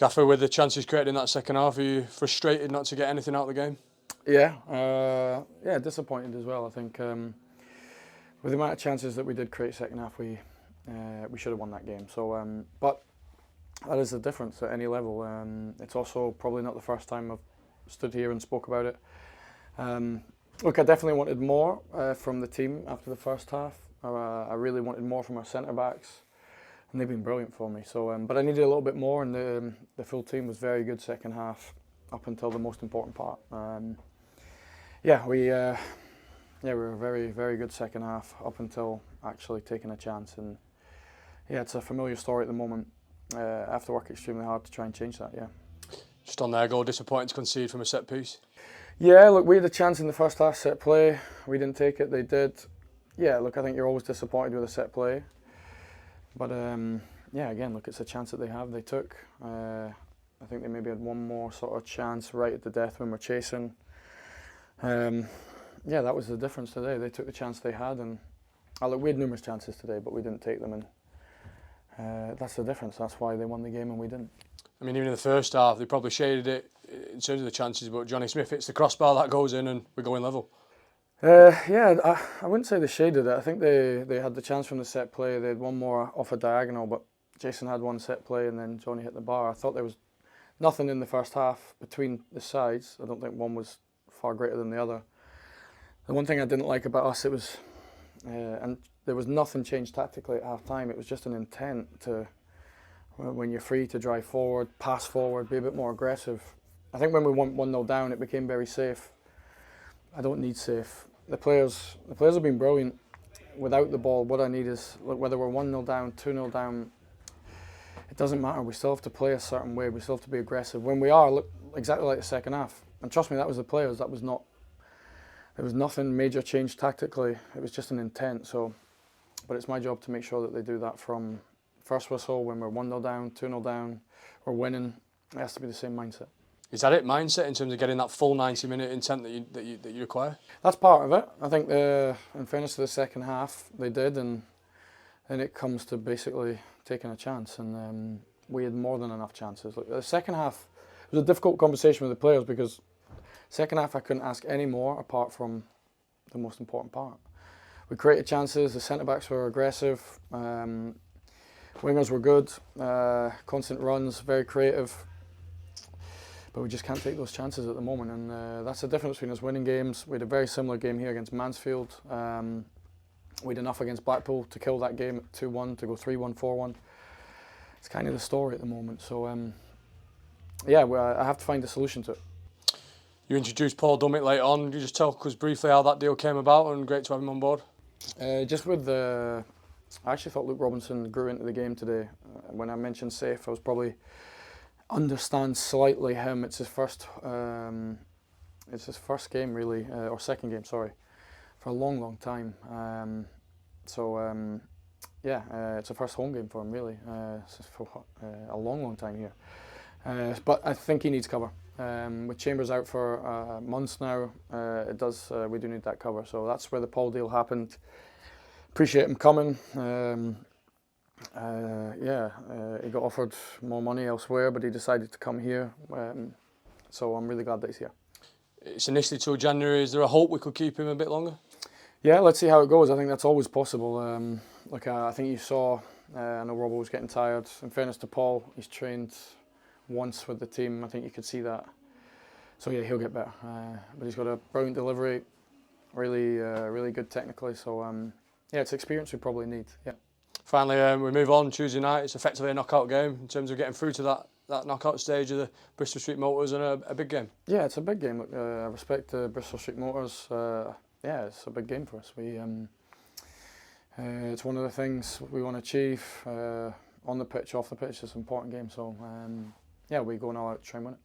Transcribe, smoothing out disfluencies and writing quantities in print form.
Gaffer, with the chances created in that second half, are you frustrated not to get anything out of the game? Yeah, disappointed as well. I think with the amount of chances that we did create second half, we should have won that game. So, but that is the difference at any level. It's also probably not the first time I've stood here and spoke about it. Look, I definitely wanted more from the team after the first half. I really wanted more from our centre backs, and they've been brilliant for me. So, but I needed a little bit more, and the full team was very good second half up until the most important part. We were a very, very good second half up until actually taking a chance. And yeah, it's a familiar story at the moment. I have to work extremely hard to try and change that. Yeah. Just on their goal, disappointing to concede from a set piece. Yeah, look, we had a chance in the first half set play. We didn't take it. They did. Yeah, look, I think you're always disappointed with a set play. But again, look, it's a chance that they have. They took. I think they maybe had one more sort of chance right at the death when we're chasing. That was the difference today. They took the chance they had, and look, we had numerous chances today, but we didn't take them, and that's the difference. That's why they won the game and we didn't. I mean, even in the first half, they probably shaded it in terms of the chances, but Johnny Smith hits the crossbar, that goes in, and we're going level. I wouldn't say they shaded it. I think they had the chance from the set play. They had one more off a diagonal, but Jason had one set play, and then Johnny hit the bar. I thought there was nothing in the first half between the sides. I don't think one was far greater than the other. The one thing I didn't like about us, it was, and there was nothing changed tactically at half time. It was just an intent to, when you're free, to drive forward, pass forward, be a bit more aggressive. I think when we went 1-0 down, it became very safe. I don't need safe. The players have been brilliant without the ball. What I need is, look, whether we're 1-0 down, 2-0 down, it doesn't matter. We still have to play a certain way. We still have to be aggressive. When we are, look, exactly like the second half. And trust me, that was the players. There was nothing major change tactically. It was just an intent. So, but it's my job to make sure that they do that from first whistle, when we're 1-0 down, 2-0 down, we're winning. It has to be the same mindset. Is that it, mindset, in terms of getting that full 90-minute intent that you require? That's part of it. I think, in fairness to the second half, they did, and then it comes to basically taking a chance, and we had more than enough chances. Look, the second half, it was a difficult conversation with the players, because second half I couldn't ask any more apart from the most important part. We created chances, the centre-backs were aggressive, wingers were good, constant runs, very creative. But we just can't take those chances at the moment, and that's the difference between us winning games. We had a very similar game here against Mansfield. We had enough against Blackpool to kill that game at 2-1, to go 3-1, 4-1. It's kind of the story at the moment. So, I have to find a solution to it. You introduced Paul Dummett late on. Could you just tell us briefly how that deal came about, and great to have him on board? I actually thought Luke Robinson grew into the game today. When I mentioned safe, I was probably understand slightly him. It's his first game really, or second game, sorry, for a long time. It's a first home game for him really. It's for a long time here. But I think he needs cover. With Chambers out for months now, we do need that cover. So that's where the Paul deal happened. Appreciate him coming. He got offered more money elsewhere, but he decided to come here. So I'm really glad that he's here. It's initially till January. Is there a hope we could keep him a bit longer? Yeah, let's see how it goes. I think that's always possible. I think you saw, I know Robbo was getting tired. In fairness to Paul, he's trained once with the team. I think you could see that. So yeah, he'll get better. But he's got a brilliant delivery, really good technically. So it's experience we probably need. Yeah. Finally, we move on. Tuesday night, it's effectively a knockout game in terms of getting through to that knockout stage of the Bristol Street Motors, and a big game. Yeah, it's a big game. Look, I respect Bristol Street Motors. It's a big game for us. It's one of the things we want to achieve on the pitch, off the pitch. It's an important game. So, we're going all out to try and win it.